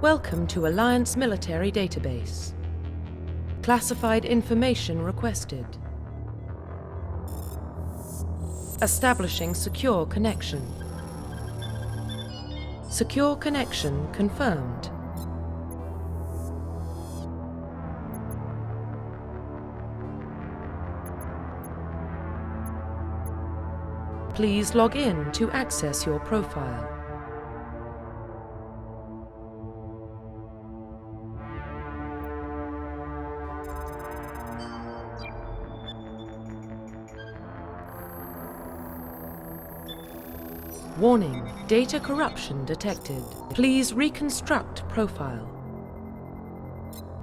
Welcome to Alliance Military Database. Classified information requested. Establishing secure connection. Secure connection confirmed. Please log in to access your profile. Warning, data corruption detected. Please reconstruct profile.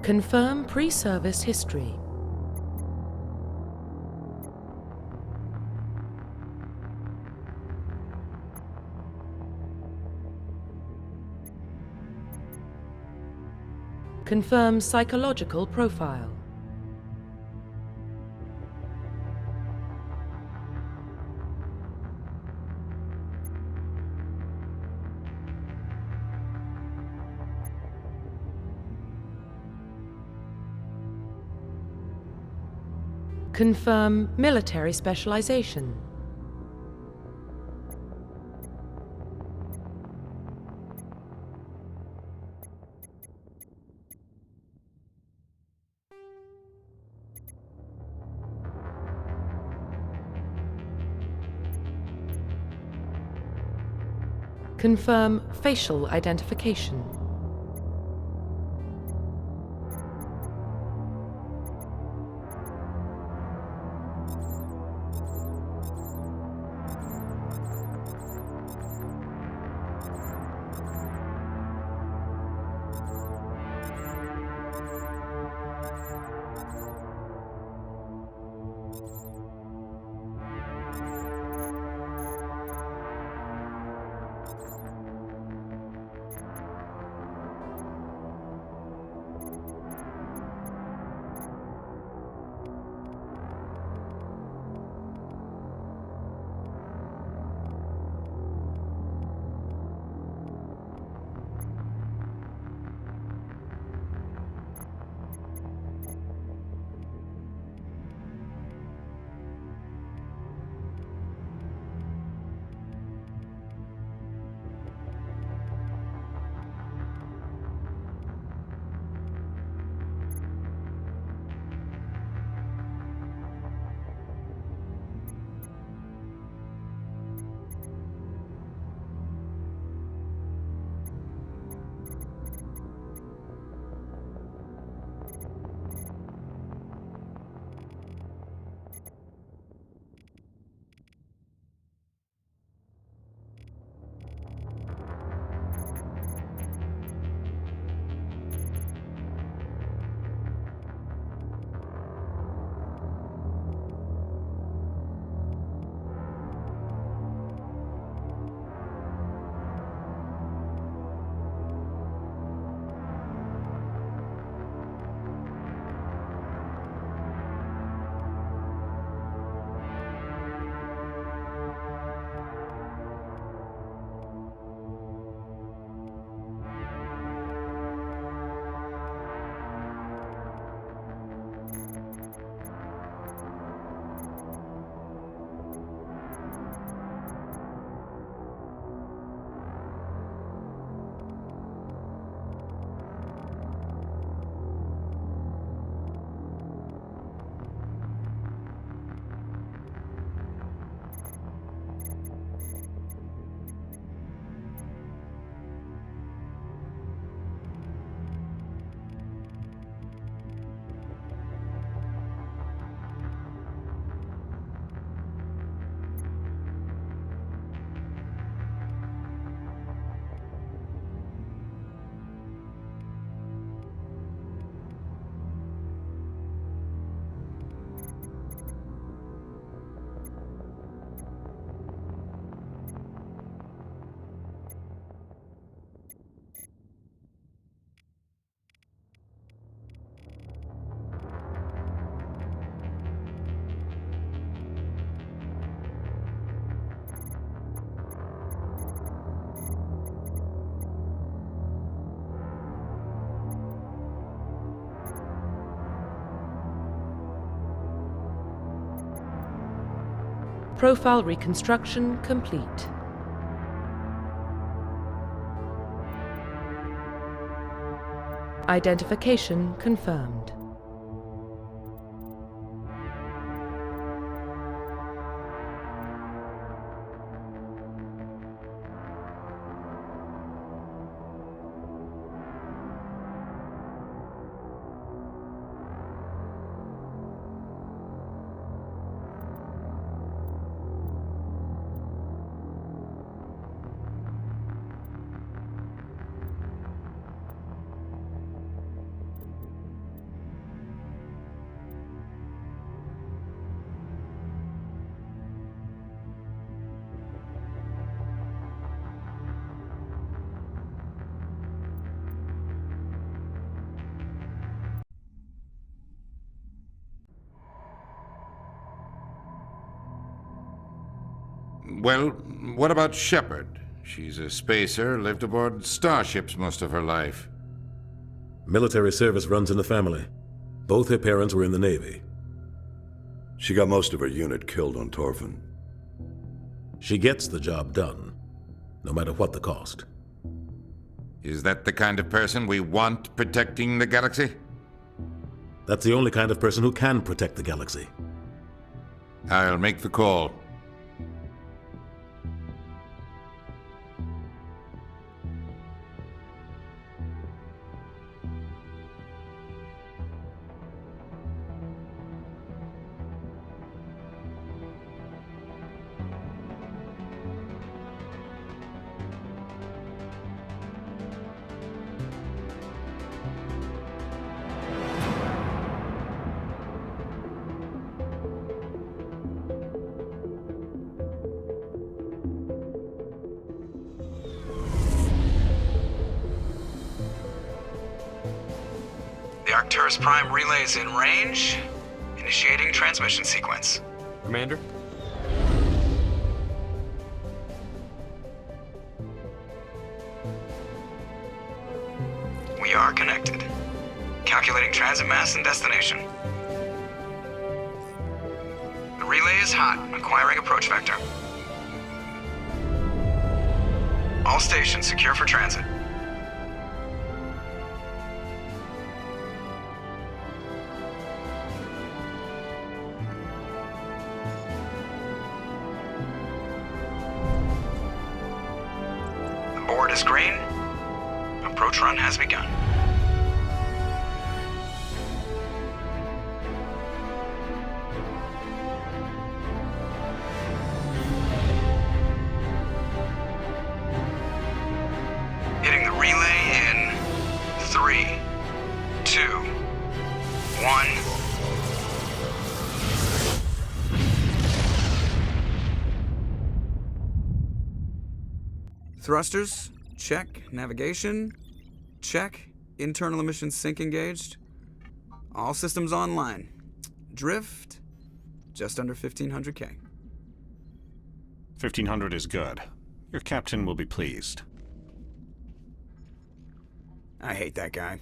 Confirm pre-service history. Confirm psychological profile. Confirm military specialization. Confirm facial identification. Profile reconstruction complete. Identification confirmed. Well, what about Shepard? She's a spacer, lived aboard starships most of her life. Military service runs in the family. Both her parents were in the Navy. She got most of her unit killed on Torfin. She gets the job done, no matter what the cost. Is that the kind of person we want protecting the galaxy? That's the only kind of person who can protect the galaxy. I'll make the call. The Arcturus Prime relay is in range. Initiating transmission sequence. Commander? We are connected. Calculating transit mass and destination. The relay is hot. Acquiring approach vector. All stations secure for transit. The board is green. Approach run has begun. Hitting the relay in 3, 2, 1. Thrusters, check. Navigation, check. Internal emissions sync engaged. All systems online. Drift, just under 1500K. 1500 is good. Your captain will be pleased. I hate that guy.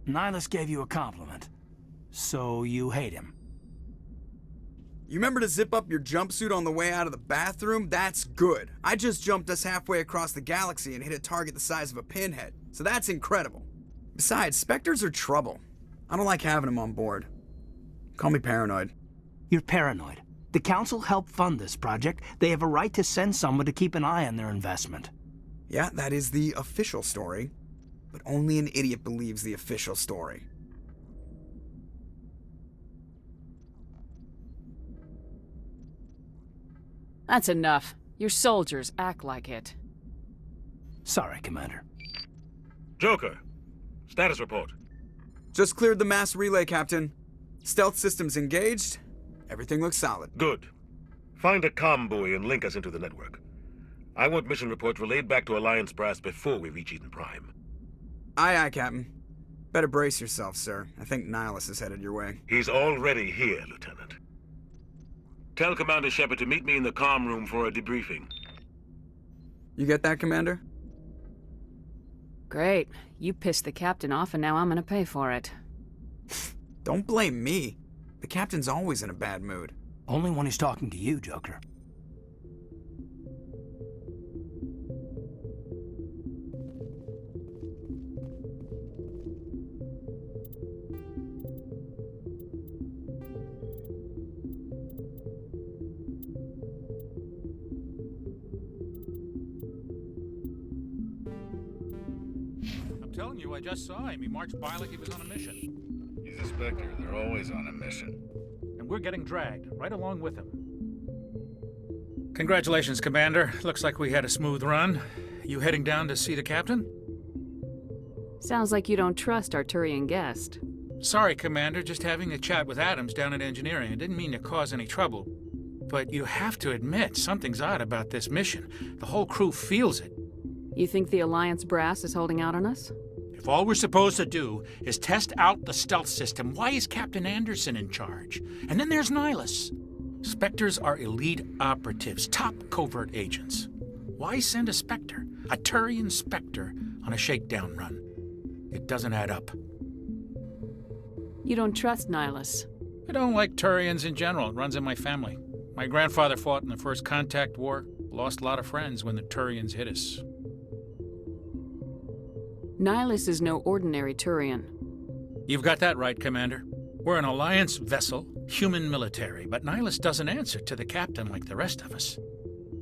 Nihilus gave you a compliment. So you hate him. You remember to zip up your jumpsuit on the way out of the bathroom? That's good. I just jumped us halfway across the galaxy and hit a target the size of a pinhead, so that's incredible. Besides, Spectres are trouble. I don't like having them on board. Call me paranoid. You're paranoid. The Council helped fund this project. They have a right to send someone to keep an eye on their investment. Yeah, that is the official story. But only an idiot believes the official story. That's enough. Your soldiers act like it. Sorry, Commander. Joker, status report. Just cleared the mass relay, Captain. Stealth systems engaged. Everything looks solid. Good. Find a comm buoy and link us into the network. I want mission reports relayed back to Alliance Brass before we reach Eden Prime. Aye, aye, Captain. Better brace yourself, sir. I think Nihilus is headed your way. He's already here, Lieutenant. Tell Commander Shepard to meet me in the comm room for a debriefing. You get that, Commander? Great. You pissed the captain off and now I'm gonna pay for it. Don't blame me. The Captain's always in a bad mood. Only when he's talking to you, Joker. I'm telling you, I just saw him. He marched by like he was on a mission. He's a Spectre. They're always on a mission. And we're getting dragged, right along with him. Congratulations, Commander. Looks like we had a smooth run. You heading down to see the captain? Sounds like you don't trust our Turian guest. Sorry, Commander. Just having a chat with Adams down at engineering. I didn't mean to cause any trouble. But you have to admit, something's odd about this mission. The whole crew feels it. You think the Alliance brass is holding out on us? If all we're supposed to do is test out the stealth system, why is Captain Anderson in charge? And then there's Nihilus. Spectres are elite operatives, top covert agents. Why send a Spectre, a Turian Spectre, on a shakedown run? It doesn't add up. You don't trust Nihilus? I don't like Turians in general. It runs in my family. My grandfather fought in the First Contact War, lost a lot of friends when the Turians hit us. Nihilus is no ordinary Turian. You've got that right, Commander. We're an Alliance vessel, human military, but Nihilus doesn't answer to the captain like the rest of us.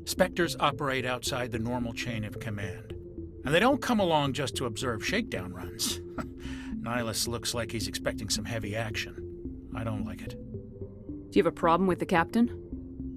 Spectres operate outside the normal chain of command. And they don't come along just to observe shakedown runs. Nihilus looks like he's expecting some heavy action. I don't like it. Do you have a problem with the captain?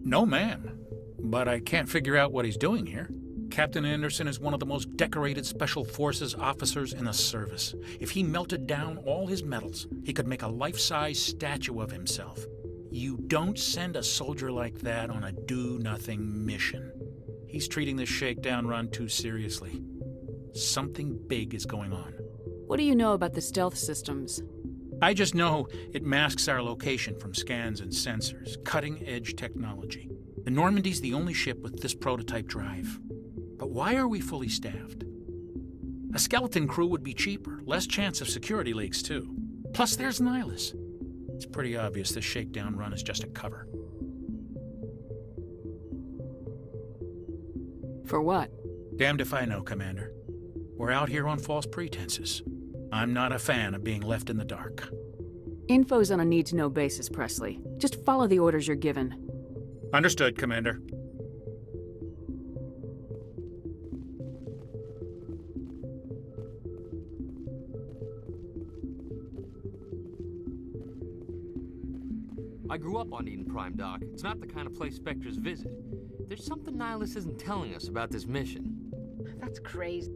No, ma'am. But I can't figure out what he's doing here. Captain Anderson is one of the most decorated Special Forces officers in the service. If he melted down all his medals, he could make a life-size statue of himself. You don't send a soldier like that on a do-nothing mission. He's treating this shakedown run too seriously. Something big is going on. What do you know about the stealth systems? I just know it masks our location from scans and sensors. Cutting-edge technology. The Normandy's the only ship with this prototype drive. But why are we fully staffed? A skeleton crew would be cheaper, less chance of security leaks, too. Plus, there's Nihilus. It's pretty obvious this shakedown run is just a cover. For what? Damned if I know, Commander. We're out here on false pretenses. I'm not a fan of being left in the dark. Info's on a need-to-know basis, Presley. Just follow the orders you're given. Understood, Commander. I grew up on Eden Prime, Doc. It's not the kind of place Spectres visit. There's something Nihilus isn't telling us about this mission. That's crazy.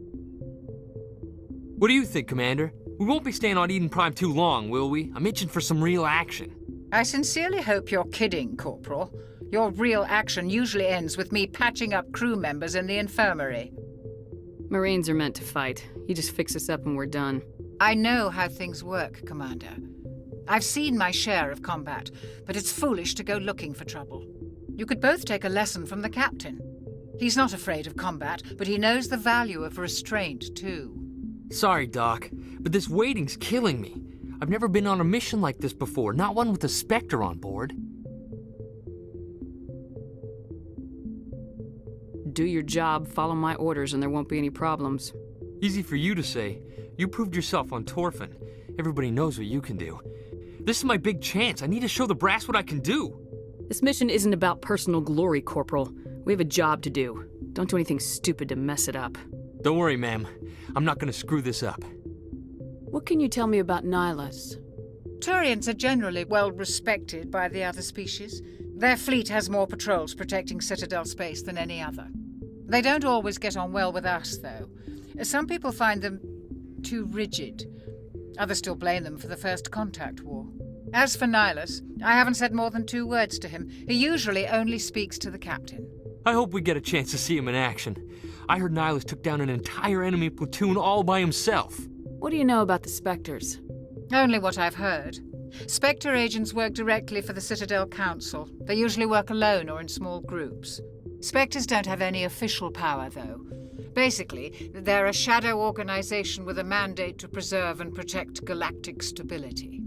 What do you think, Commander? We won't be staying on Eden Prime too long, will we? I'm itching for some real action. I sincerely hope you're kidding, Corporal. Your real action usually ends with me patching up crew members in the infirmary. Marines are meant to fight. You just fix us up and we're done. I know how things work, Commander. I've seen my share of combat, but it's foolish to go looking for trouble. You could both take a lesson from the captain. He's not afraid of combat, but he knows the value of restraint, too. Sorry, Doc, but this waiting's killing me. I've never been on a mission like this before, not one with a Spectre on board. Do your job, follow my orders, and there won't be any problems. Easy for you to say. You proved yourself on Torfin. Everybody knows what you can do. This is my big chance. I need to show the brass what I can do. This mission isn't about personal glory, Corporal. We have a job to do. Don't do anything stupid to mess it up. Don't worry, ma'am. I'm not gonna screw this up. What can you tell me about Nihilus? Turians are generally well respected by the other species. Their fleet has more patrols protecting Citadel space than any other. They don't always get on well with us, though. Some people find them too rigid. Others still blame them for the First Contact War. As for Nihilus, I haven't said more than 2 words to him. He usually only speaks to the captain. I hope we get a chance to see him in action. I heard Nihilus took down an entire enemy platoon all by himself. What do you know about the Spectres? Only what I've heard. Spectre agents work directly for the Citadel Council. They usually work alone or in small groups. Spectres don't have any official power, though. Basically, they're a shadow organization with a mandate to preserve and protect galactic stability.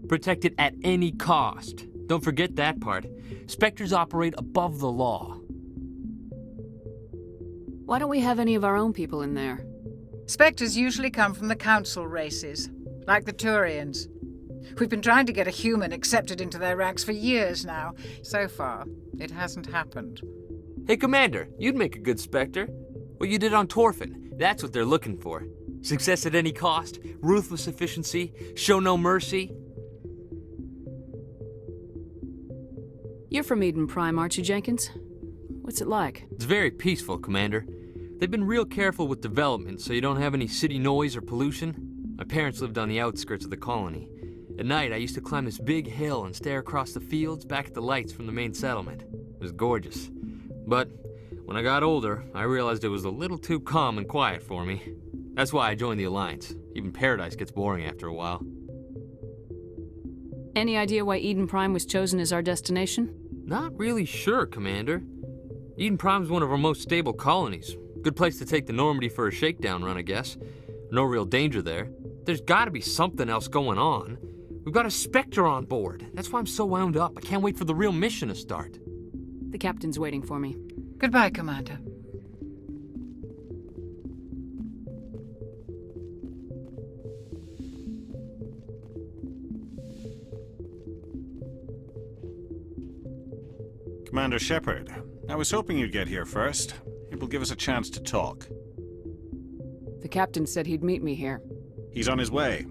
Protect it at any cost. Don't forget that part. Spectres operate above the law. Why don't we have any of our own people in there? Spectres usually come from the council races, like the Turians. We've been trying to get a human accepted into their ranks for years now. So far, it hasn't happened. Hey, Commander, you'd make a good Spectre. What you did on Torfin, that's what they're looking for. Success at any cost, ruthless efficiency, show no mercy. You're from Eden Prime, aren't you, Jenkins? What's it like? It's very peaceful, Commander. They've been real careful with development so you don't have any city noise or pollution. My parents lived on the outskirts of the colony. At night, I used to climb this big hill and stare across the fields back at the lights from the main settlement. It was gorgeous. But when I got older, I realized it was a little too calm and quiet for me. That's why I joined the Alliance. Even Paradise gets boring after a while. Any idea why Eden Prime was chosen as our destination? Not really sure, Commander. Eden Prime's one of our most stable colonies. Good place to take the Normandy for a shakedown run, I guess. No real danger there. There's gotta be something else going on. We've got a Spectre on board. That's why I'm so wound up. I can't wait for the real mission to start. The captain's waiting for me. Goodbye, Commander. Commander Shepard, I was hoping you'd get here first. It will give us a chance to talk. The captain said he'd meet me here. He's on his way.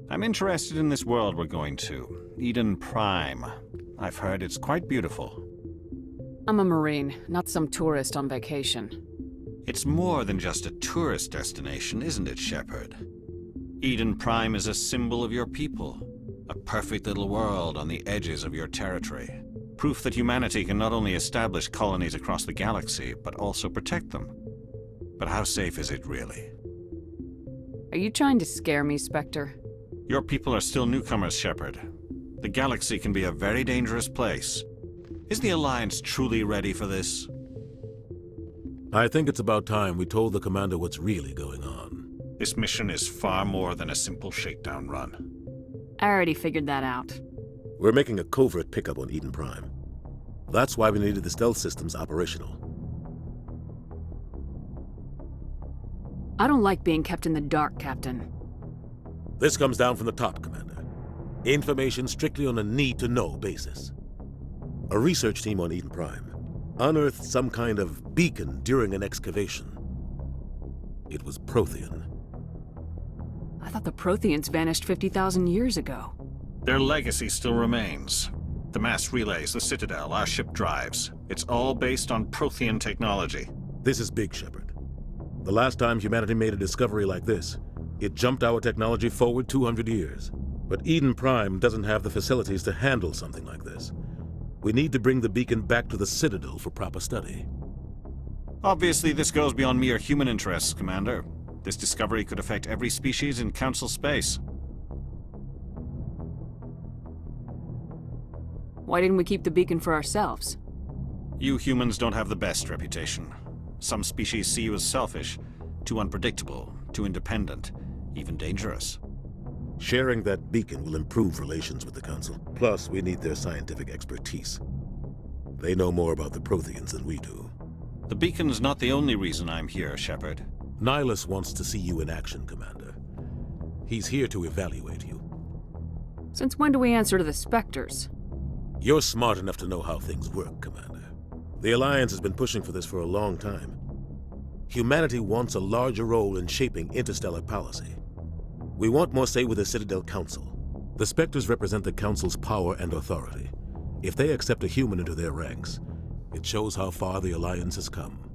I'm interested in this world we're going to, Eden Prime. I've heard it's quite beautiful. I'm a Marine, not some tourist on vacation. It's more than just a tourist destination, isn't it, Shepard? Eden Prime is a symbol of your people. A perfect little world on the edges of your territory. Proof that humanity can not only establish colonies across the galaxy, but also protect them. But how safe is it really? Are you trying to scare me, Spectre? Your people are still newcomers, Shepard. The galaxy can be a very dangerous place. Is the Alliance truly ready for this? I think it's about time we told the commander what's really going on. This mission is far more than a simple shakedown run. I already figured that out. We're making a covert pickup on Eden Prime. That's why we needed the stealth systems operational. I don't like being kept in the dark, Captain. This comes down from the top, Commander. Information strictly on a need-to-know basis. A research team on Eden Prime unearthed some kind of beacon during an excavation. It was Prothean. I thought the Protheans vanished 50,000 years ago. Their legacy still remains. The mass relays, the Citadel, our ship drives. It's all based on Prothean technology. This is big, Shepard. The last time humanity made a discovery like this, it jumped our technology forward 200 years. But Eden Prime doesn't have the facilities to handle something like this. We need to bring the beacon back to the Citadel for proper study. Obviously, this goes beyond mere human interests, Commander. This discovery could affect every species in Council space. Why didn't we keep the beacon for ourselves? You humans don't have the best reputation. Some species see you as selfish, too unpredictable, too independent, even dangerous. Sharing that beacon will improve relations with the Council. Plus, we need their scientific expertise. They know more about the Protheans than we do. The beacon's not the only reason I'm here, Shepard. Nihilus wants to see you in action, Commander. He's here to evaluate you. Since when do we answer to the Spectres? You're smart enough to know how things work, Commander. The Alliance has been pushing for this for a long time. Humanity wants a larger role in shaping interstellar policy. We want more say with the Citadel Council. The Spectres represent the Council's power and authority. If they accept a human into their ranks, it shows how far the Alliance has come.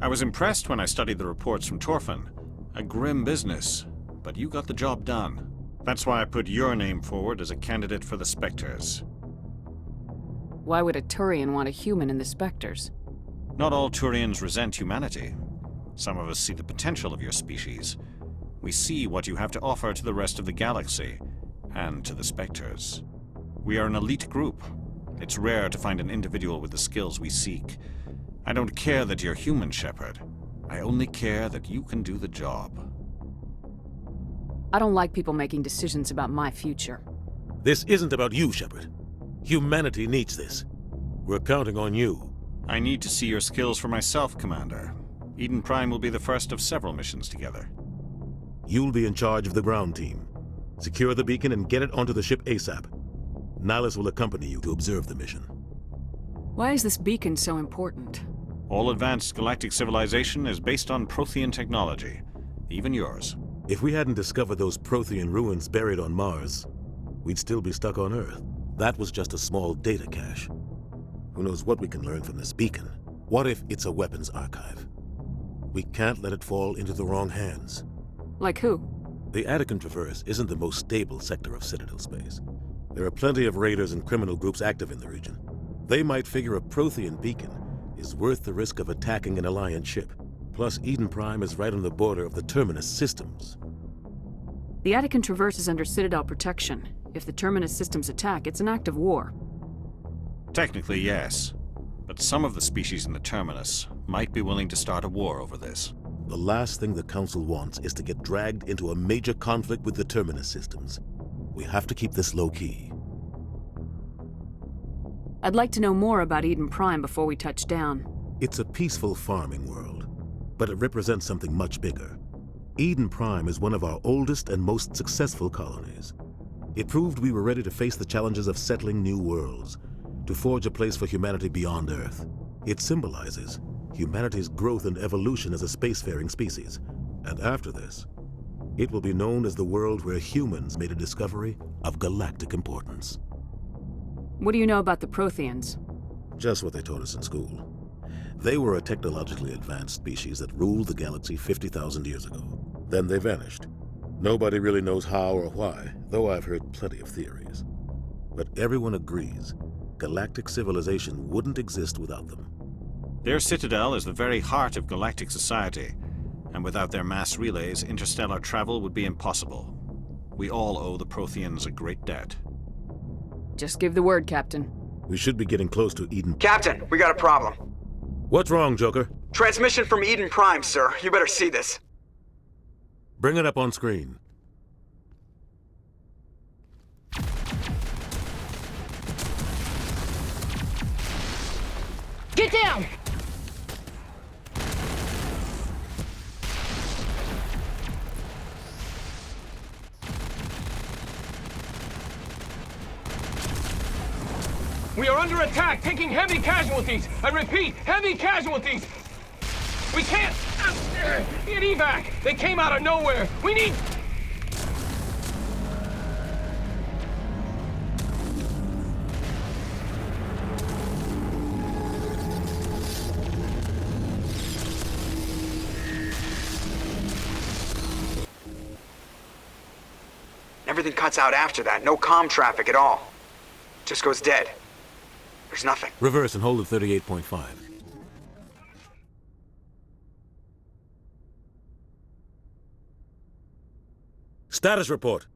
I was impressed when I studied the reports from Torfin. A grim business, but you got the job done. That's why I put your name forward as a candidate for the Spectres. Why would a Turian want a human in the Spectres? Not all Turians resent humanity. Some of us see the potential of your species. We see what you have to offer to the rest of the galaxy, and to the Spectres. We are an elite group. It's rare to find an individual with the skills we seek. I don't care that you're human, Shepard. I only care that you can do the job. I don't like people making decisions about my future. This isn't about you, Shepard. Humanity needs this. We're counting on you. I need to see your skills for myself, Commander. Eden Prime will be the first of several missions together. You'll be in charge of the ground team. Secure the beacon and get it onto the ship ASAP. Nihilus will accompany you to observe the mission. Why is this beacon so important? All advanced galactic civilization is based on Prothean technology, even yours. If we hadn't discovered those Prothean ruins buried on Mars, we'd still be stuck on Earth. That was just a small data cache. Who knows what we can learn from this beacon? What if it's a weapons archive? We can't let it fall into the wrong hands. Like who? The Attican Traverse isn't the most stable sector of Citadel space. There are plenty of raiders and criminal groups active in the region. They might figure a Prothean beacon is worth the risk of attacking an Alliance ship. Plus, Eden Prime is right on the border of the Terminus systems. The Attican Traverse is under Citadel protection. If the Terminus systems attack, it's an act of war. Technically, yes. But some of the species in the Terminus might be willing to start a war over this. The last thing the Council wants is to get dragged into a major conflict with the Terminus systems. We have to keep this low-key. I'd like to know more about Eden Prime before we touch down. It's a peaceful farming world, but it represents something much bigger. Eden Prime is one of our oldest and most successful colonies. It proved we were ready to face the challenges of settling new worlds, to forge a place for humanity beyond Earth. It symbolizes humanity's growth and evolution as a spacefaring species. And after this, it will be known as the world where humans made a discovery of galactic importance. What do you know about the Protheans? Just what they taught us in school. They were a technologically advanced species that ruled the galaxy 50,000 years ago. Then they vanished. Nobody really knows how or why, though I've heard plenty of theories. But everyone agrees galactic civilization wouldn't exist without them. Their citadel is the very heart of galactic society, and without their mass relays, interstellar travel would be impossible. We all owe the Protheans a great debt. Just give the word, Captain. We should be getting close to Eden. Captain, we got a problem. What's wrong, Joker? Transmission from Eden Prime, sir. You better see this. Bring it up on screen. Get down! We are under attack, taking heavy casualties. I repeat, heavy casualties. We can't get evac. They came out of nowhere. We need... Everything cuts out after that. No comm traffic at all. Just goes dead. There's nothing. Reverse and hold at 38.5. Status report.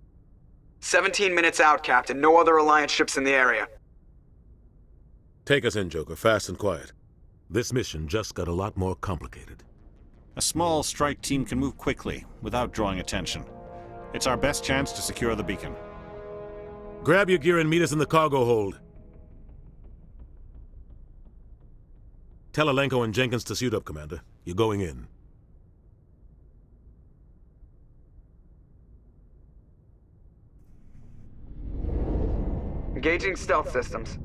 17 minutes out, Captain. No other Alliance ships in the area. Take us in, Joker, fast and quiet. This mission just got a lot more complicated. A small strike team can move quickly, without drawing attention. It's our best chance to secure the beacon. Grab your gear and meet us in the cargo hold. Tell Alenko and Jenkins to suit up, Commander. You're going in. Engaging stealth systems.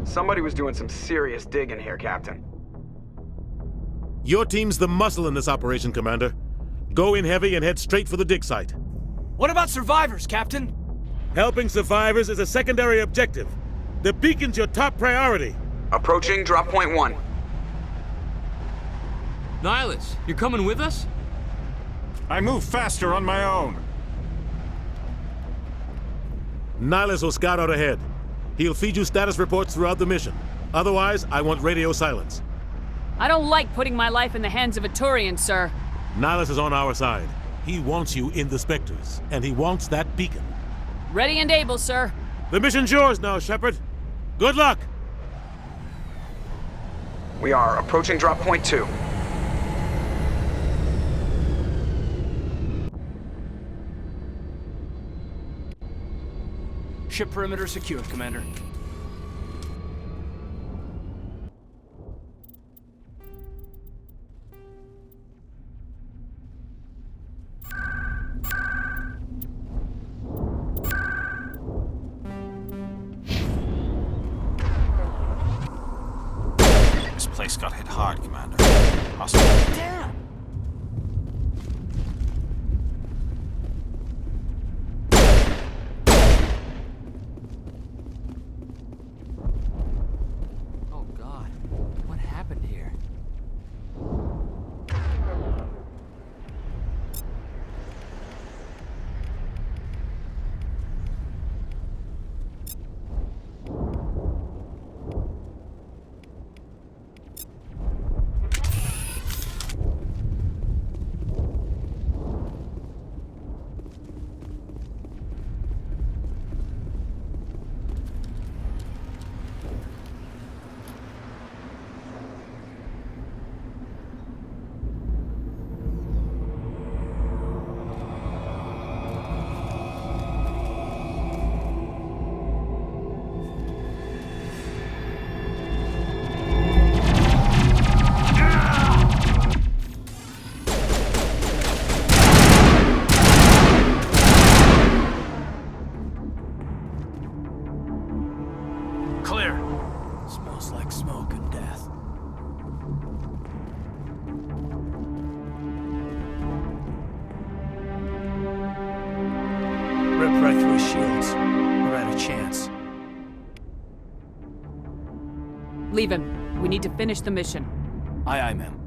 Somebody was doing some serious digging here, Captain. Your team's the muscle in this operation, Commander. Go in heavy and head straight for the dig site. What about survivors, Captain? Helping survivors is a secondary objective. The beacon's your top priority. Approaching drop point 1. Nihilus, you're coming with us? I move faster on my own. Nihilus will scout out ahead. He'll feed you status reports throughout the mission. Otherwise, I want radio silence. I don't like putting my life in the hands of a Turian, sir. Nihilus is on our side. He wants you in the Spectres, and he wants that beacon. Ready and able, sir. The mission's yours now, Shepard. Good luck! We are approaching drop point 2. Ship perimeter secured, Commander. This place got hit hard, Commander. Hostile. Damn! Oh God, what happened here? Clear. Smells like smoke and death. Rip right through his shields. We're out of chance. Leave him. We need to finish the mission. Aye, aye, ma'am.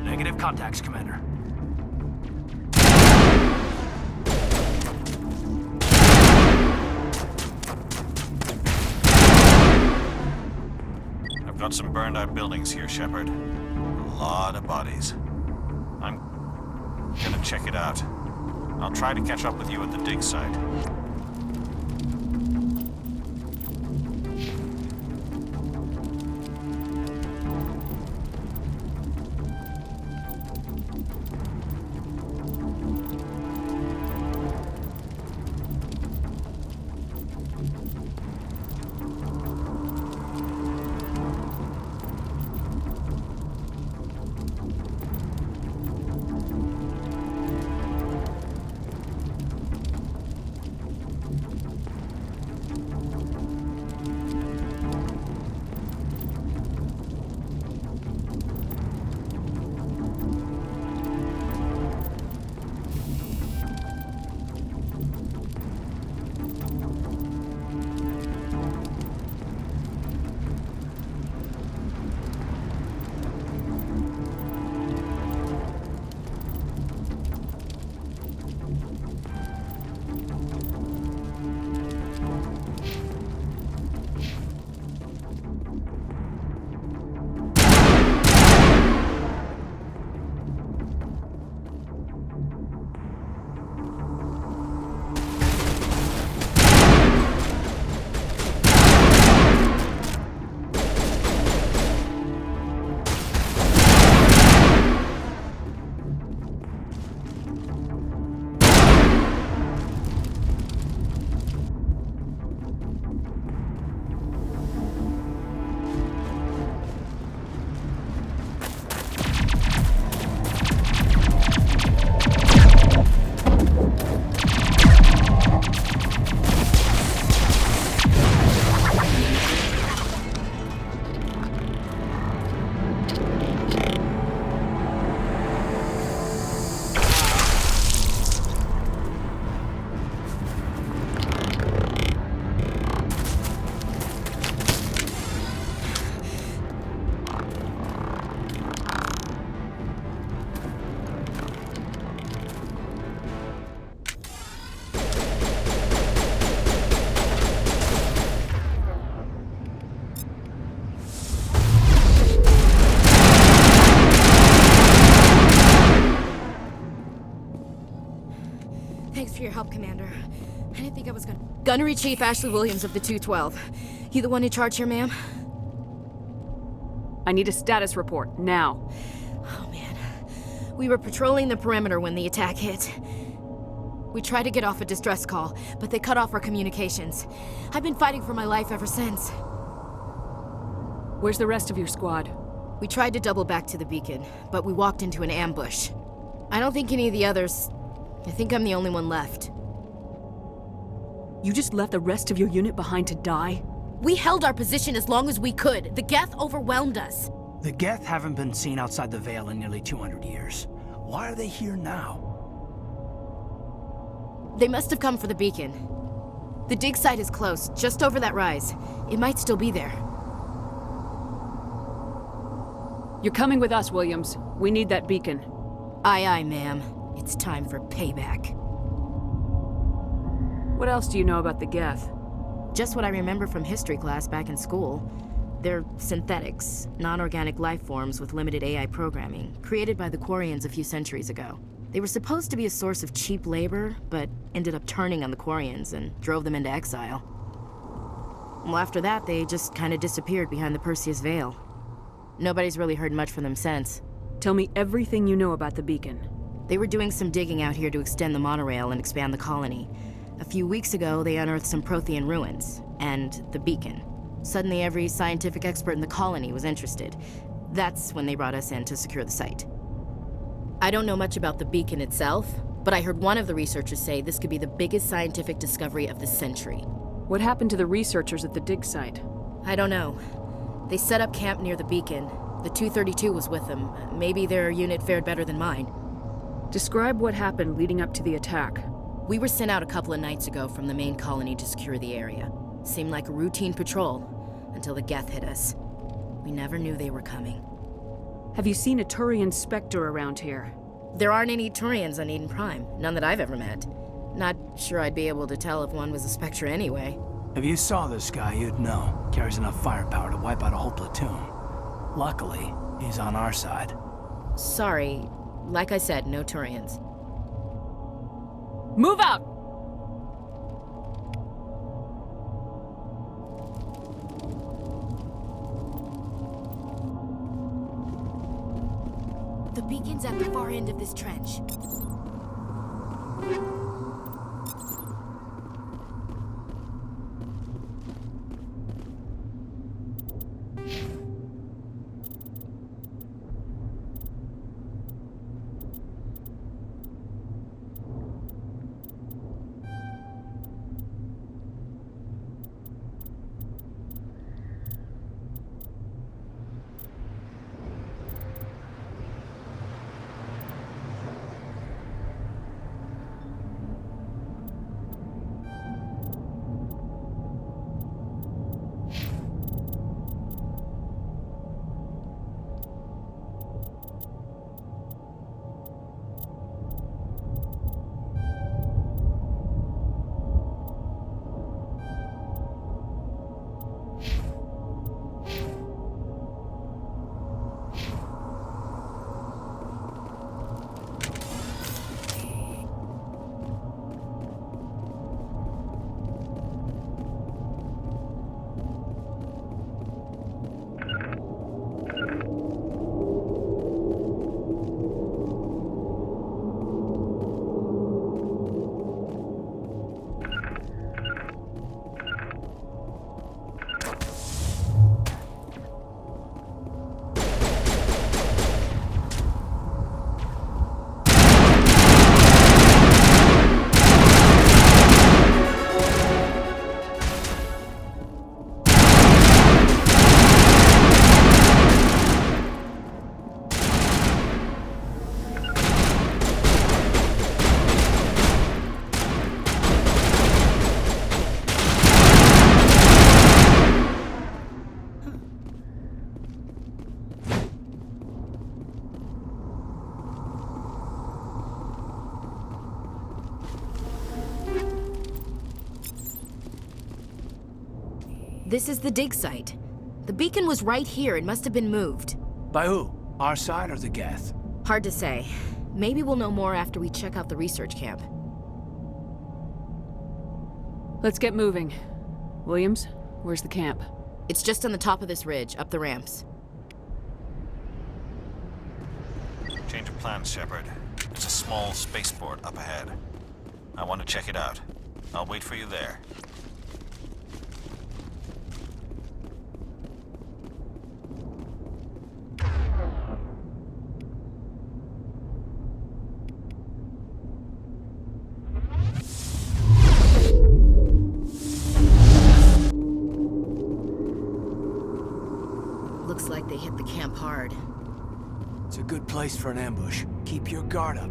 Negative contacts, Commander. I've got some burned out buildings here, Shepard. A lot of bodies. I'm gonna check it out. I'll try to catch up with you at the dig site. Thanks for your help, Commander. I didn't think I was gonna... Gunnery Chief Ashley Williams of the 212. You the one in charge here, ma'am? I need a status report, now. Oh man. We were patrolling the perimeter when the attack hit. We tried to get off a distress call, but they cut off our communications. I've been fighting for my life ever since. Where's the rest of your squad? We tried to double back to the beacon, but we walked into an ambush. I don't think any of the others... I think I'm the only one left. You just left the rest of your unit behind to die? We held our position as long as we could. The Geth overwhelmed us. The Geth haven't been seen outside the Veil in nearly 200 years. Why are they here now? They must have come for the beacon. The dig site is close, just over that rise. It might still be there. You're coming with us, Williams. We need that beacon. Aye, aye, ma'am. It's time for payback. What else do you know about the Geth? Just what I remember from history class back in school. They're synthetics, non-organic life forms with limited AI programming, created by the Quarians a few centuries ago. They were supposed to be a source of cheap labor, but ended up turning on the Quarians and drove them into exile. Well, after that, they just kind of disappeared behind the Perseus Veil. Nobody's really heard much from them since. Tell me everything you know about the beacon. They were doing some digging out here to extend the monorail and expand the colony. A few weeks ago, they unearthed some Prothean ruins, and the beacon. Suddenly, every scientific expert in the colony was interested. That's when they brought us in to secure the site. I don't know much about the beacon itself, but I heard one of the researchers say this could be the biggest scientific discovery of the century. What happened to the researchers at the dig site? I don't know. They set up camp near the beacon. The 232 was with them. Maybe their unit fared better than mine. Describe what happened leading up to the attack. We were sent out a couple of nights ago from the main colony to secure the area. Seemed like a routine patrol, until the Geth hit us. We never knew they were coming. Have you seen a Turian Spectre around here? There aren't any Turians on Eden Prime, none that I've ever met. Not sure I'd be able to tell if one was a Spectre anyway. If you saw this guy, you'd know. Carries enough firepower to wipe out a whole platoon. Luckily, he's on our side. Sorry, like I said, no Turians. Move out! The beacon's at the far end of this trench. This is the dig site. The beacon was right here. It must have been moved. By who? Our side or the Geth? Hard to say. Maybe we'll know more after we check out the research camp. Let's get moving. Williams, where's the camp? It's just on the top of this ridge, up the ramps. plans, Shepard. There's a small spaceport up ahead. I want to check it out. I'll wait for you there. Looks like they hit the camp hard. It's a good place for an ambush. Keep your guard up.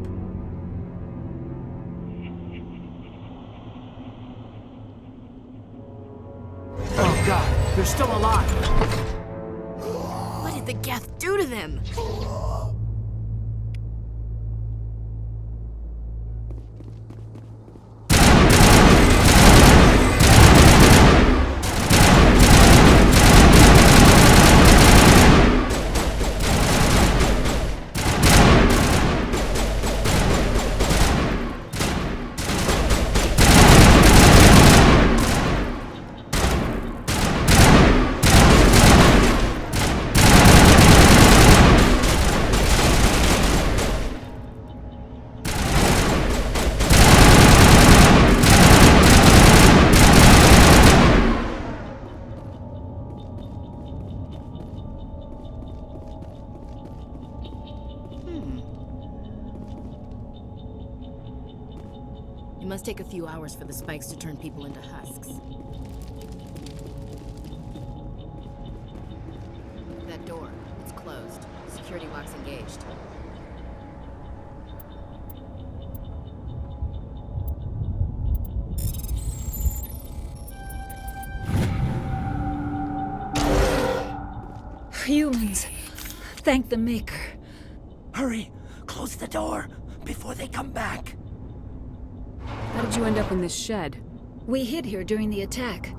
Oh god, they're still alive! What did the Geth do to them? It must take a few hours for the spikes to turn people into husks. That door, it's closed. Security lock's engaged. Humans. Thank the Maker. Hurry! Close the door before they come back. How did you end up in this shed? We hid here during the attack.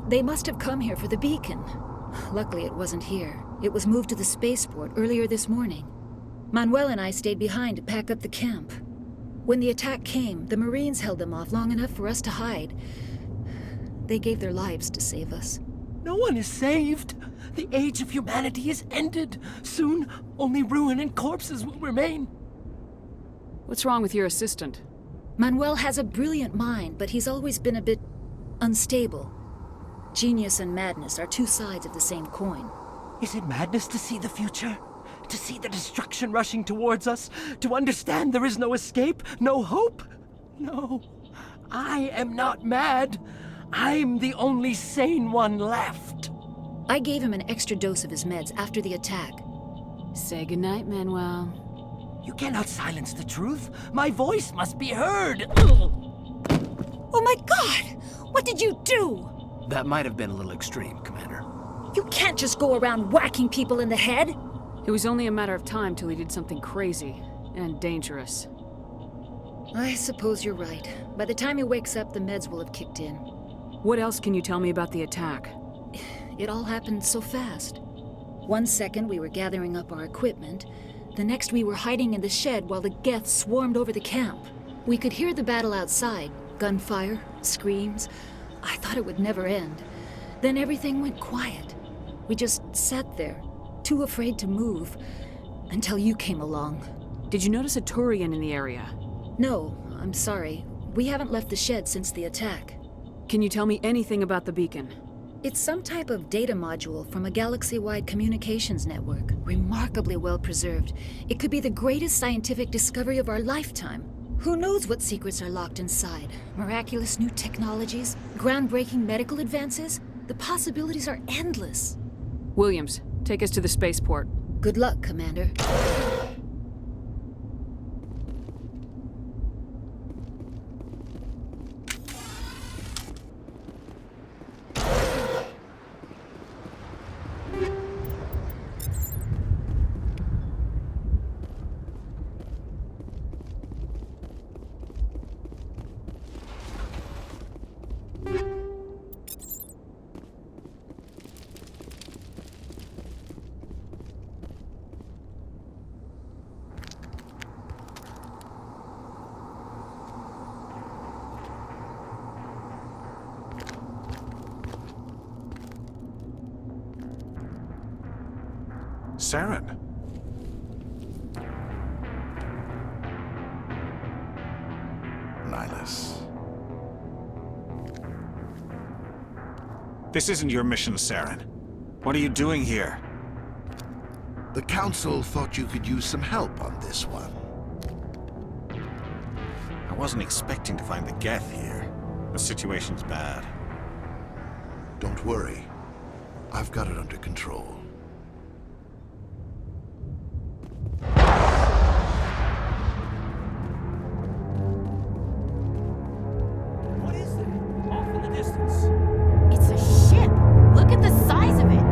They must have come here for the beacon. Luckily, it wasn't here. It was moved to the spaceport earlier this morning. Manuel and I stayed behind to pack up the camp. When the attack came, the Marines held them off long enough for us to hide. They gave their lives to save us. No one is saved. The age of humanity is ended. Soon, only ruin and corpses will remain. What's wrong with your assistant? Manuel has a brilliant mind, but he's always been a bit unstable. Genius and madness are two sides of the same coin. Is it madness to see the future? To see the destruction rushing towards us? To understand there is no escape? No hope? No. I am not mad. I'm the only sane one left. I gave him an extra dose of his meds after the attack. Say goodnight, Manuel. You cannot silence the truth. My voice must be heard. Oh my God! What did you do? That might have been a little extreme, Commander. You can't just go around whacking people in the head. It was only a matter of time till he did something crazy and dangerous. I suppose you're right. By the time he wakes up, the meds will have kicked in. What else can you tell me about the attack? It all happened so fast. 1 second we were gathering up our equipment. The next we were hiding in the shed while the Geth swarmed over the camp. We could hear the battle outside. Gunfire, screams. I thought it would never end. Then everything went quiet. We just sat there, too afraid to move, until you came along. Did you notice a Turian in the area? No, I'm sorry. We haven't left the shed since the attack. Can you tell me anything about the beacon? It's some type of data module from a galaxy-wide communications network. Remarkably well preserved. It could be the greatest scientific discovery of our lifetime. Who knows what secrets are locked inside? Miraculous new technologies? Groundbreaking medical advances? The possibilities are endless. Williams, take us to the spaceport. Good luck, Commander. Saren. Nihilus. This isn't your mission, Saren. What are you doing here? The Council thought you could use some help on this one. I wasn't expecting to find the Geth here. The situation's bad. Don't worry. I've got it under control. What is that? Off in the distance. It's a ship! Look at the size of it!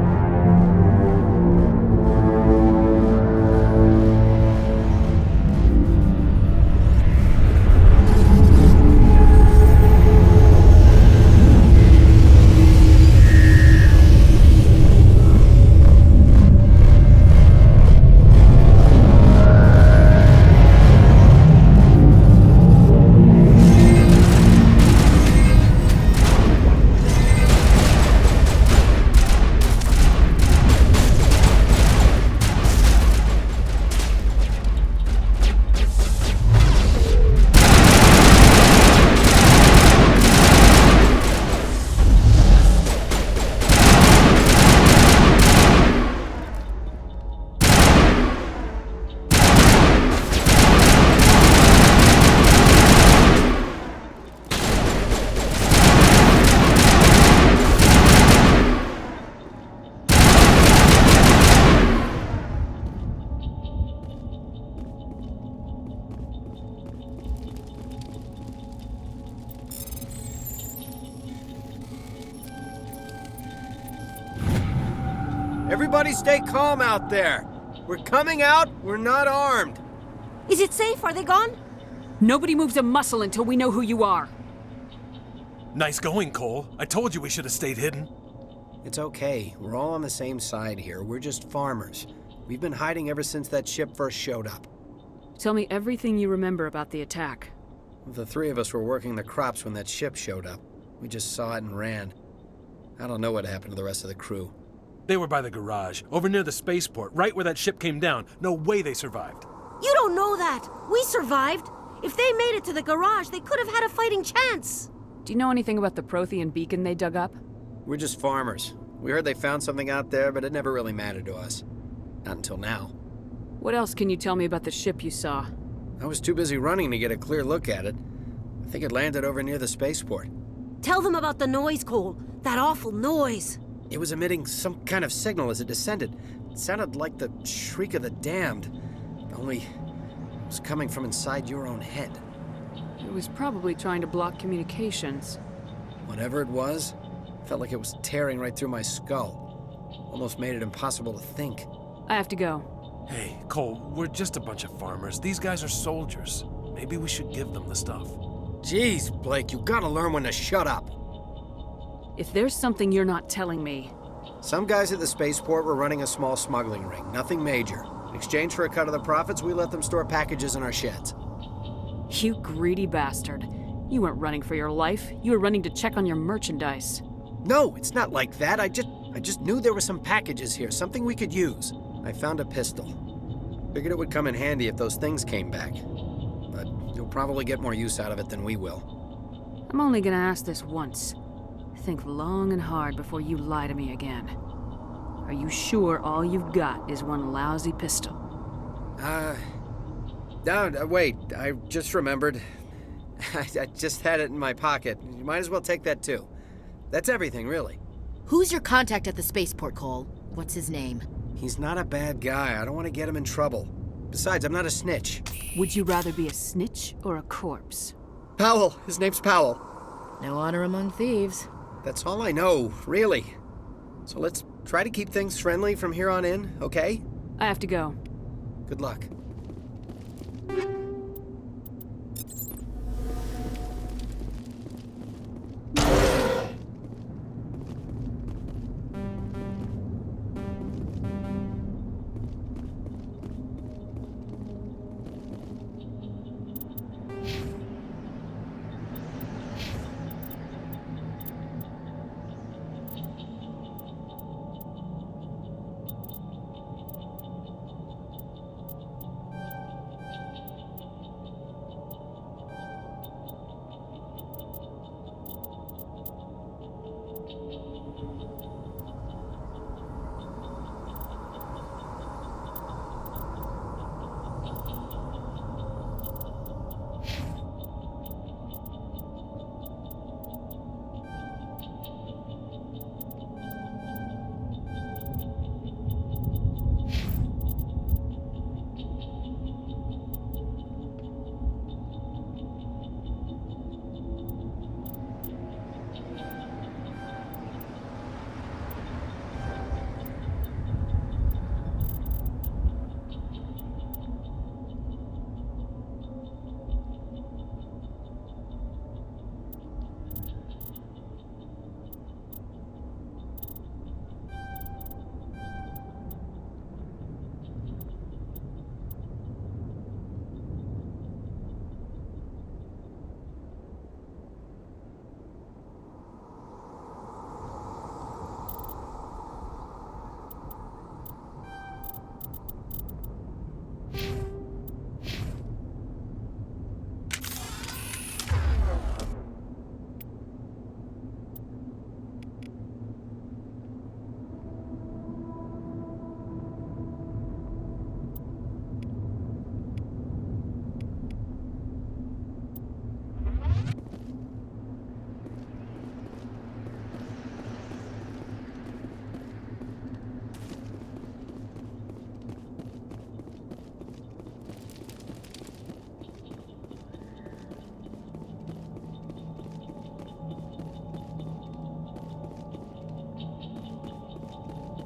Everybody stay calm out there. We're coming out, we're not armed. Is it safe? Are they gone? Nobody moves a muscle until we know who you are. Nice going, Cole. I told you we should have stayed hidden. It's okay. We're all on the same side here. We're just farmers. We've been hiding ever since that ship first showed up. Tell me everything you remember about the attack. The three of us were working the crops when that ship showed up. We just saw it and ran. I don't know what happened to the rest of the crew. They were by the garage, over near the spaceport, right where that ship came down. No way they survived. You don't know that. We survived. If they made it to the garage, they could have had a fighting chance. Do you know anything about the Prothean beacon they dug up? We're just farmers. We heard they found something out there, but it never really mattered to us. Not until now. What else can you tell me about the ship you saw? I was too busy running to get a clear look at it. I think it landed over near the spaceport. Tell them about the noise, Cole. That awful noise. It was emitting some kind of signal as it descended. It sounded like the shriek of the damned. Only it was coming from inside your own head. It was probably trying to block communications. Whatever it was, felt like it was tearing right through my skull. Almost made it impossible to think. I have to go. Hey, Cole, we're just a bunch of farmers. These guys are soldiers. Maybe we should give them the stuff. Jeez, Blake, you gotta learn when to shut up. If there's something you're not telling me... Some guys at the spaceport were running a small smuggling ring, nothing major. In exchange for a cut of the profits, we let them store packages in our sheds. You greedy bastard. You weren't running for your life. You were running to check on your merchandise. No, it's not like that. I just knew there were some packages here, something we could use. I found a pistol. Figured it would come in handy if those things came back. But you'll probably get more use out of it than we will. I'm only gonna ask this once. Think long and hard before you lie to me again. Are you sure all you've got is one lousy pistol? No, wait, I just remembered. I just had it in my pocket. You might as well take that too. That's everything, really. Who's your contact at the spaceport, Cole? What's his name? He's not a bad guy. I don't want to get him in trouble. Besides, I'm not a snitch. Would you rather be a snitch or a corpse? Powell. His name's Powell. No honor among thieves. That's all I know, really. So let's try to keep things friendly from here on in, okay? I have to go. Good luck.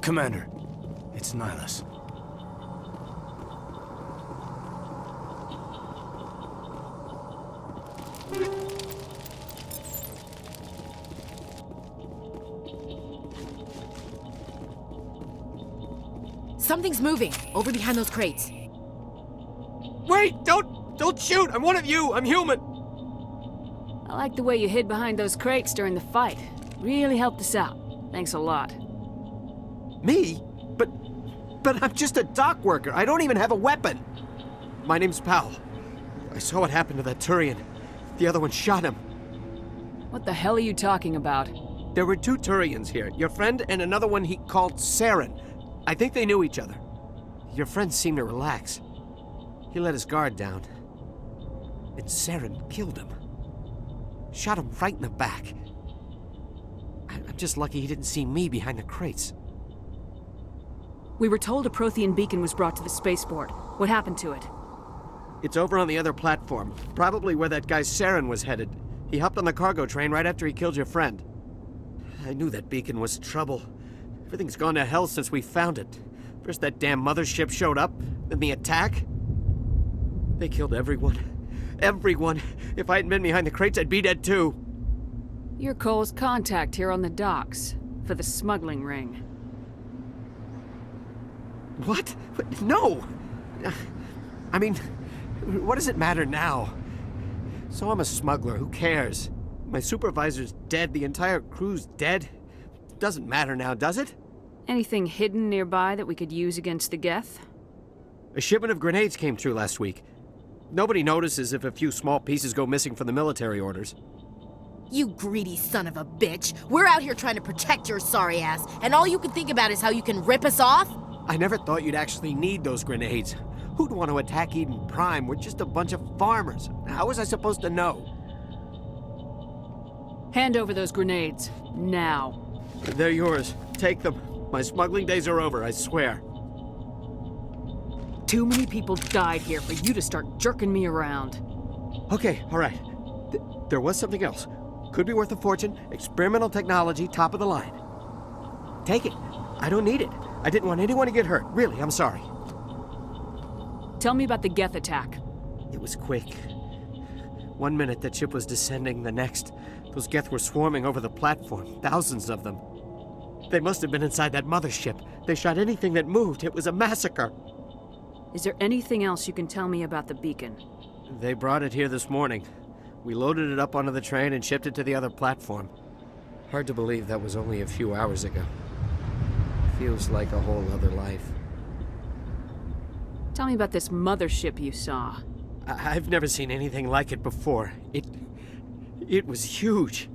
Commander, it's Nihilus. Something's moving over behind those crates. Wait! Don't shoot! I'm one of you! I'm human! I like the way you hid behind those crates during the fight. Really helped us out. Thanks a lot. Me? But I'm just a dock worker. I don't even have a weapon. My name's Powell. I saw what happened to that Turian. The other one shot him. What the hell are you talking about? There were 2 Turians here. Your friend and another one he called Saren. I think they knew each other. Your friend seemed to relax. He let his guard down. And Saren killed him. Shot him right in the back. I'm just lucky he didn't see me behind the crates. We were told a Prothean beacon was brought to the spaceport. What happened to it? It's over on the other platform. Probably where that guy Saren was headed. He hopped on the cargo train right after he killed your friend. I knew that beacon was trouble. Everything's gone to hell since we found it. First that damn mothership showed up, then the attack. They killed everyone. Everyone! If I hadn't been behind the crates, I'd be dead too. You're Cole's contact here on the docks, for the smuggling ring. What? No! I mean, what does it matter now? So I'm a smuggler, who cares? My supervisor's dead, the entire crew's dead. Doesn't matter now, does it? Anything hidden nearby that we could use against the Geth? A shipment of grenades came through last week. Nobody notices if a few small pieces go missing from the military orders. You greedy son of a bitch. We're out here trying to protect your sorry ass, and all you can think about is how you can rip us off? I never thought you'd actually need those grenades. Who'd want to attack Eden Prime? We're just a bunch of farmers. How was I supposed to know? Hand over those grenades, now. They're yours. Take them. My smuggling days are over, I swear. Too many people died here for you to start jerking me around. Okay, all right. There was something else. Could be worth a fortune. Experimental technology, top of the line. Take it. I don't need it. I didn't want anyone to get hurt. Really, I'm sorry. Tell me about the Geth attack. It was quick. 1 minute that ship was descending, the next, those Geth were swarming over the platform. Thousands of them. They must have been inside that mothership. They shot anything that moved. It was a massacre. Is there anything else you can tell me about the beacon? They brought it here this morning. We loaded it up onto the train and shipped it to the other platform. Hard to believe that was only a few hours ago. Feels like a whole other life. Tell me about this mothership you saw. I've never seen anything like it before. It was huge.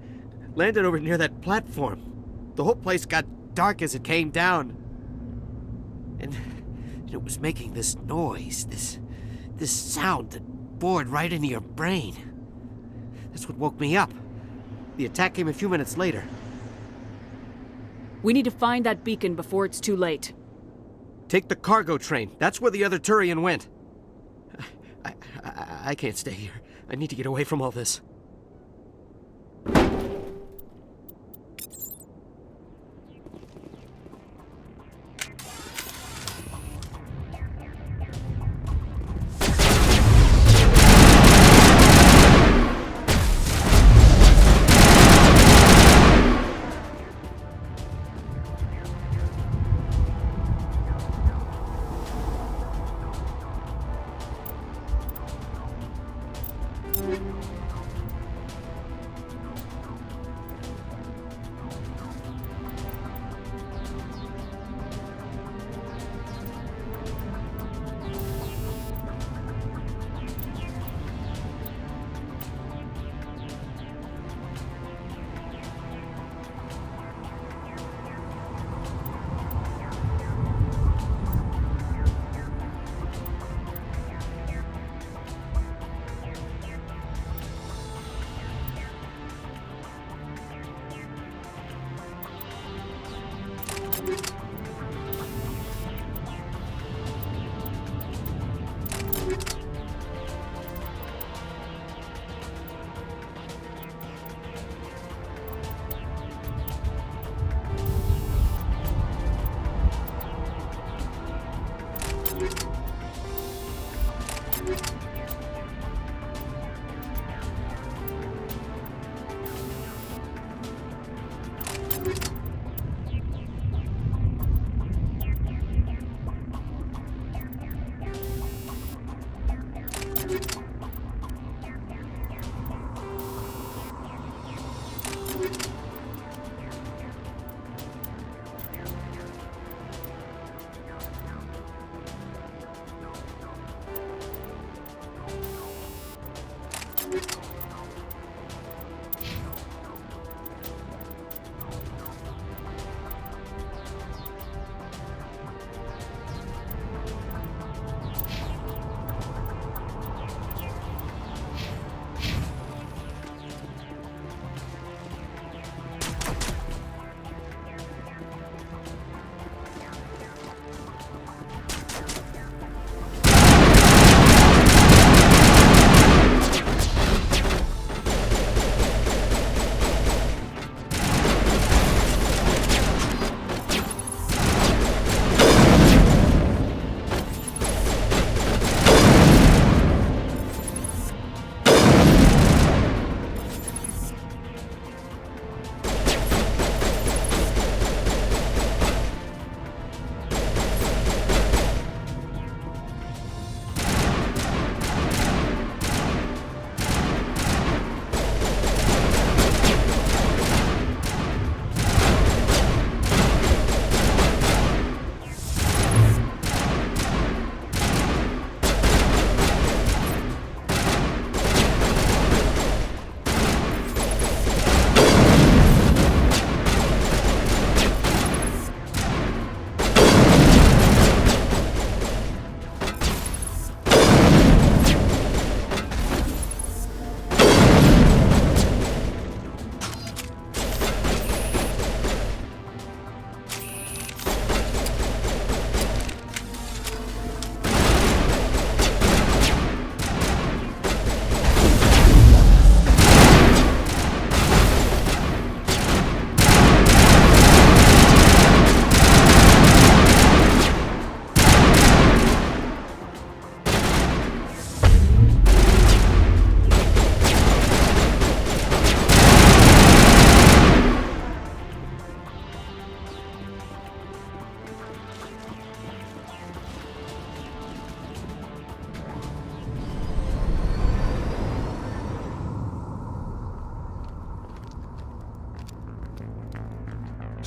Landed over near that platform. The whole place got dark as it came down. And it was making this noise, this sound that bored right into your brain. That's what woke me up. The attack came a few minutes later. We need to find that beacon before it's too late. Take the cargo train. That's where the other Turian went. I can't stay here. I need to get away from all this.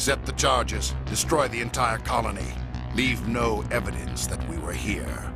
Set the charges. Destroy the entire colony. Leave no evidence that we were here.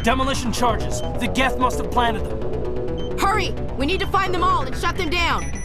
Demolition charges. The Geth must have planted them. Hurry! We need to find them all and shut them down!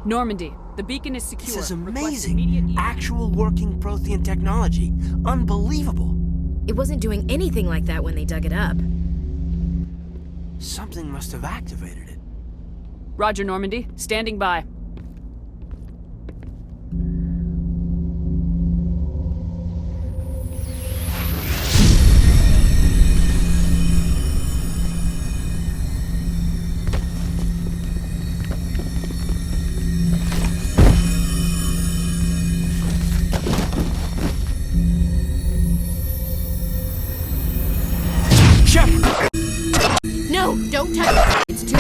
Normandy, the beacon is secure. This is Request amazing. immediate- Actual working Prothean technology. Unbelievable. It wasn't doing anything like that when they dug it up. Something must have activated it. Roger, Normandy. Standing by. Shepard! No, don't touch it. It's too...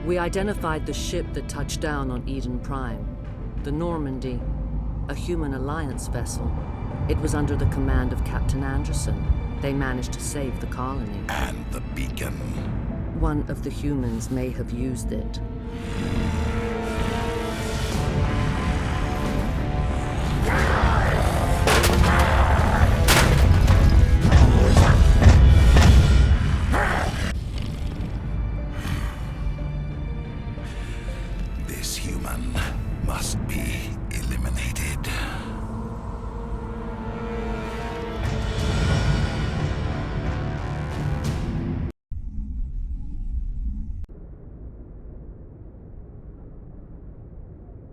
We identified the ship that touched down on Eden Prime, the Normandy, a human alliance vessel. It was under the command of Captain Anderson. They managed to save the colony. And the beacon. One of the humans may have used it. This human must be eliminated.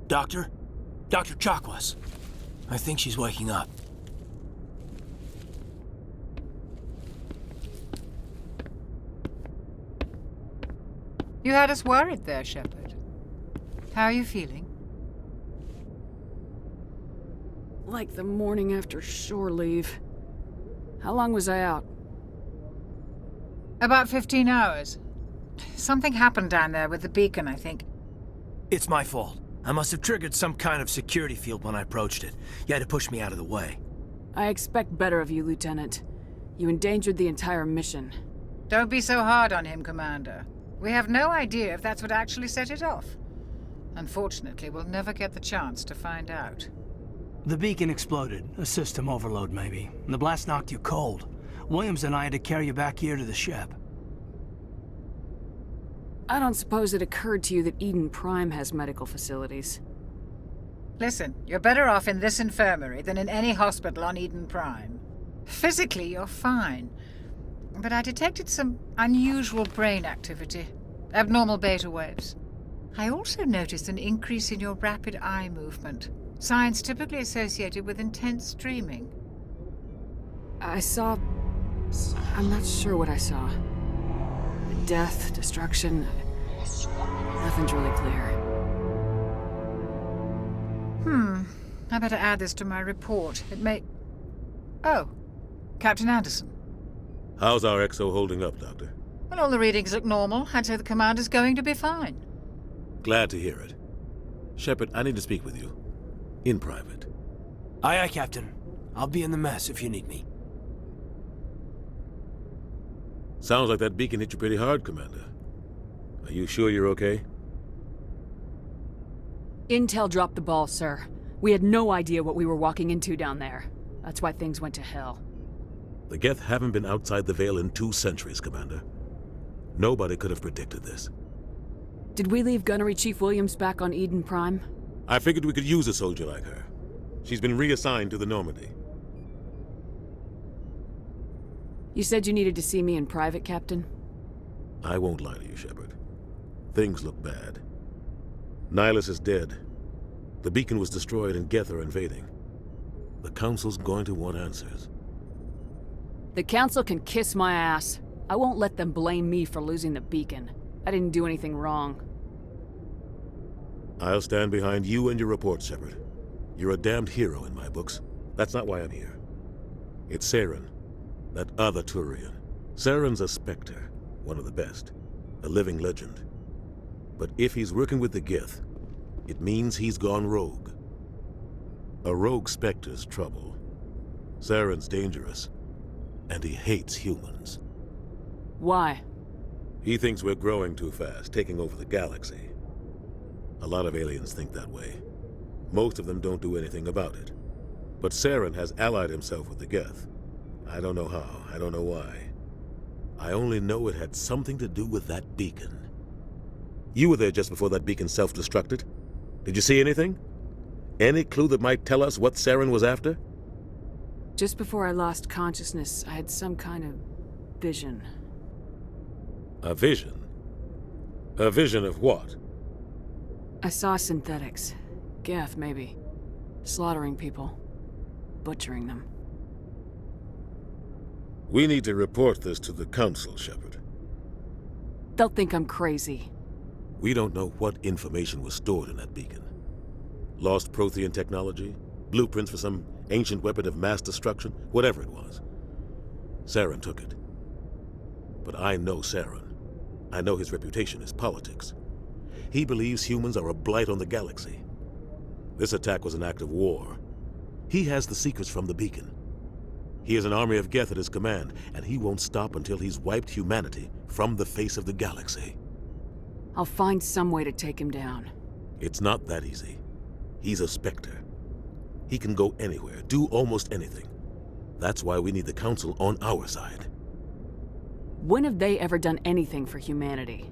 Doctor? Dr. Chakwas. I think she's waking up. You had us worried there, Shepard. How are you feeling? Like the morning after shore leave. How long was I out? About 15 hours. Something happened down there with the beacon, I think. It's my fault. I must have triggered some kind of security field when I approached it. You had to push me out of the way. I expect better of you, Lieutenant. You endangered the entire mission. Don't be so hard on him, Commander. We have no idea if that's what actually set it off. Unfortunately, we'll never get the chance to find out. The beacon exploded. A system overload, maybe. The blast knocked you cold. Williams and I had to carry you back here to the ship. I don't suppose it occurred to you that Eden Prime has medical facilities. Listen, you're better off in this infirmary than in any hospital on Eden Prime. Physically, you're fine. But I detected some unusual brain activity. Abnormal beta waves. I also noticed an increase in your rapid eye movement. Signs typically associated with intense dreaming. I'm not sure what I saw. Death, destruction. Nothing's really clear. I better add this to my report. It may... Oh, Captain Anderson. How's our XO holding up, Doctor? Well, all the readings look normal. I'd say the commander's going to be fine. Glad to hear it. Shepard, I need to speak with you. In private. Aye, aye, Captain. I'll be in the mess if you need me. Sounds like that beacon hit you pretty hard, Commander. Are you sure you're okay? Intel dropped the ball, sir. We had no idea what we were walking into down there. That's why things went to hell. The Geth haven't been outside the Veil in 2 centuries, Commander. Nobody could have predicted this. Did we leave Gunnery Chief Williams back on Eden Prime? I figured we could use a soldier like her. She's been reassigned to the Normandy. You said you needed to see me in private, Captain? I won't lie to you, Shepard. Things look bad. Nihilus is dead. The beacon was destroyed and Geth are invading. The Council's going to want answers. The Council can kiss my ass. I won't let them blame me for losing the beacon. I didn't do anything wrong. I'll stand behind you and your report, Shepard. You're a damned hero in my books. That's not why I'm here. It's Saren, that other Turian. Saren's a Spectre. one of the best, a living legend. But if he's working with the Geth, it means he's gone rogue. A rogue Spectre's trouble. Saren's dangerous, and he hates humans. Why? He thinks we're growing too fast, taking over the galaxy. A lot of aliens think that way. Most of them don't do anything about it. But Saren has allied himself with the Geth. I don't know how, I don't know why. I only know it had something to do with that beacon. You were there just before that beacon self-destructed. Did you see anything? Any clue that might tell us what Saren was after? Just before I lost consciousness, I had some kind of vision. A vision? A vision of what? I saw synthetics. Geth, maybe. Slaughtering people. Butchering them. We need to report this to the Council, Shepard. They'll think I'm crazy. We don't know what information was stored in that beacon. Lost Prothean technology? Blueprints for some ancient weapon of mass destruction? Whatever it was. Saren took it. But I know Saren. I know his reputation is politics. He believes humans are a blight on the galaxy. This attack was an act of war. He has the secrets from the beacon. He has an army of Geth at his command, and he won't stop until he's wiped humanity from the face of the galaxy. I'll find some way to take him down. It's not that easy. He's a Spectre. He can go anywhere, do almost anything. That's why we need the Council on our side. When have they ever done anything for humanity?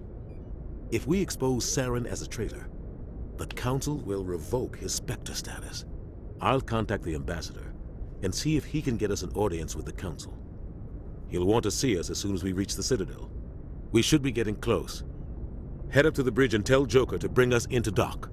If we expose Saren as a traitor, the Council will revoke his Spectre status. I'll contact the Ambassador and see if he can get us an audience with the Council. He'll want to see us as soon as we reach the Citadel. We should be getting close. Head up to the bridge and tell Joker to bring us into dock.